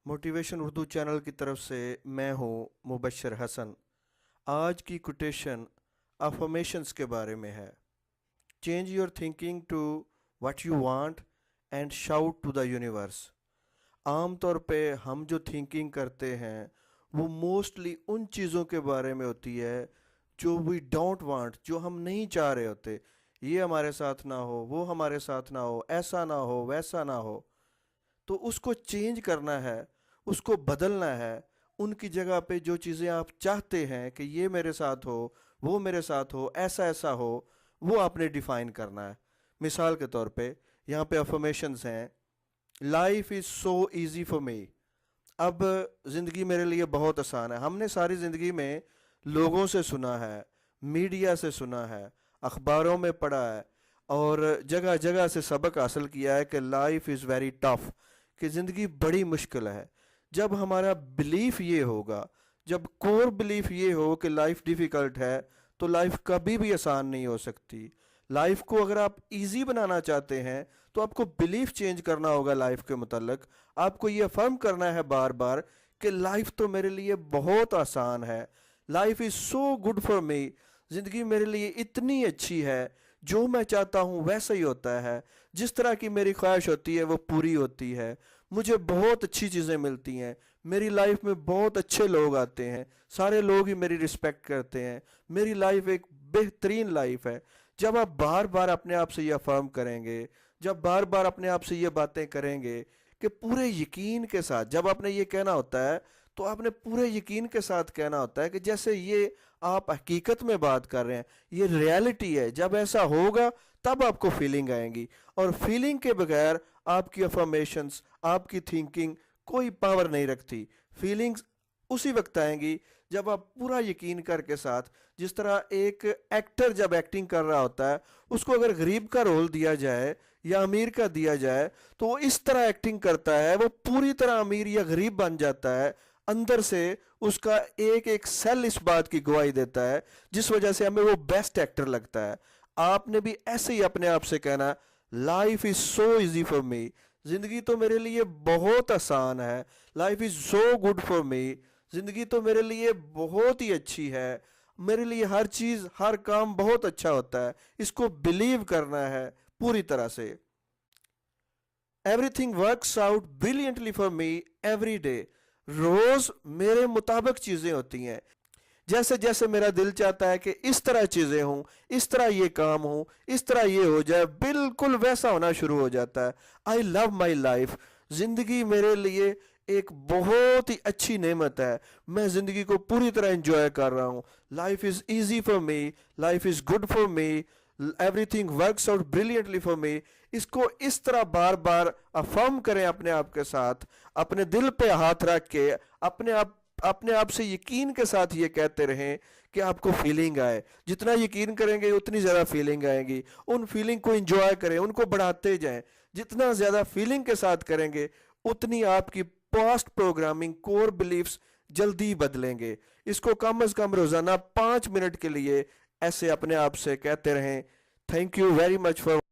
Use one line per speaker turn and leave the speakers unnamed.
Motivation Urdu channel की तरफ से मैं हूँ मुबशर हसन। आज की कोटेशन अफर्मेशंस के बारे में है। Change your thinking to what you want and shout to the universe. आम तौर पे हम जो थिंकिंग करते हैं वो मोस्टली उन चीज़ों के बारे में होती है जो वी डोंट वांट, जो हम नहीं चाह रहे होते। ये हमारे साथ ना हो, वो हमारे साथ ना हो, ऐसा ना हो, वैसा ना हो। तो उसको चेंज करना है, उसको बदलना है। उनकी जगह पे जो चीज़ें आप चाहते हैं कि ये मेरे साथ हो, वो मेरे साथ हो, ऐसा ऐसा हो, वो आपने डिफाइन करना है। मिसाल के तौर पे यहाँ पे अफर्मेशंस हैं। Life is so easy for me. अब ज़िंदगी मेरे लिए बहुत आसान है। हमने सारी ज़िंदगी में लोगों से सुना है, मीडिया से सुना है, अखबारों में पढ़ा है और जगह जगह से सबक हासिल किया है कि लाइफ इज़ वेरी टफ, कि ज़िंदगी बड़ी मुश्किल है। जब हमारा बिलीफ ये होगा, जब कोर बिलीफ ये हो कि लाइफ डिफ़िकल्ट है, तो लाइफ कभी भी आसान नहीं हो सकती। लाइफ को अगर आप इजी बनाना चाहते हैं तो आपको बिलीफ चेंज करना होगा लाइफ के मुतल्लिक। आपको ये अफर्म करना है बार बार कि लाइफ तो मेरे लिए बहुत आसान है, life is so good for me. ज़िंदगी मेरे लिए इतनी अच्छी है, जो मैं चाहता हूँ वैसा ही होता है, जिस तरह की मेरी ख्वाहिश होती है वो पूरी होती है। मुझे बहुत अच्छी चीज़ें मिलती हैं, मेरी लाइफ में बहुत अच्छे लोग आते हैं, सारे लोग ही मेरी रिस्पेक्ट करते हैं, मेरी लाइफ एक बेहतरीन लाइफ है। जब आप बार बार अपने आप से ये अफर्म करेंगे, जब बार बार अपने आप से ये बातें करेंगे कि पूरे यकीन के साथ, जब आपने ये कहना होता है तो आपने पूरे यकीन के साथ कहना होता है कि जैसे ये आप हकीकत में बात कर रहे हैं, ये रियलिटी है। जब ऐसा होगा तब आपको फीलिंग आएंगी, और फीलिंग के बगैर आपकी अफर्मेशंस, आपकी थिंकिंग कोई पावर नहीं रखती। फीलिंग्स उसी वक्त आएंगी जब आप पूरा यकीन करके साथ, जिस तरह एक एक्टर जब एक्टिंग कर रहा होता है, उसको अगर गरीब का रोल दिया जाए या अमीर का दिया जाए तो वो इस तरह एक्टिंग करता है, वो पूरी तरह अमीर या गरीब बन जाता है। अंदर से उसका एक एक सेल इस बात की गवाही देता है, जिस वजह से हमें वो बेस्ट एक्टर लगता है। आपने भी ऐसे ही अपने आप से कहना, life is so easy for me. जिंदगी तो मेरे लिए बहुत आसान है, life is so good for me. जिंदगी तो मेरे लिए बहुत ही अच्छी है, मेरे लिए हर चीज, हर काम बहुत अच्छा होता है। इसको बिलीव करना है पूरी तरह से। Everything works out brilliantly for me every day. रोज मेरे मुताबिक चीजें होती हैं। जैसे जैसे मेरा दिल चाहता है कि इस तरह चीजें हों, इस तरह ये काम हो, इस तरह ये हो जाए, बिल्कुल वैसा होना शुरू हो जाता है। I love my life. जिंदगी मेरे लिए एक बहुत ही अच्छी नेमत है, मैं जिंदगी को पूरी तरह एंजॉय कर रहा हूँ। Life is easy for me, life is good for me, everything works out brilliantly for मी। इसको इस तरह बार बार अफर्म करें अपने आप के साथ, अपने दिल पे हाथ रख के अपने आप से यकीन के साथ ये कहते रहें कि आपको फीलिंग आए। जितना यकीन करेंगे उतनी ज़्यादा फीलिंग आएगी। उन फीलिंग को एंजॉय करें, उनको बढ़ाते जाएं। जितना ज़्यादा फीलिंग के साथ करेंगे उतनी आपकी पास्ट प्रोग्रामिंग, कोर बिलीफ्स जल्दी बदलेंगे। इसको कम से कम रोज़ाना 5 मिनट के लिए ऐसे अपने आप से कहते रहें। Thank you very much for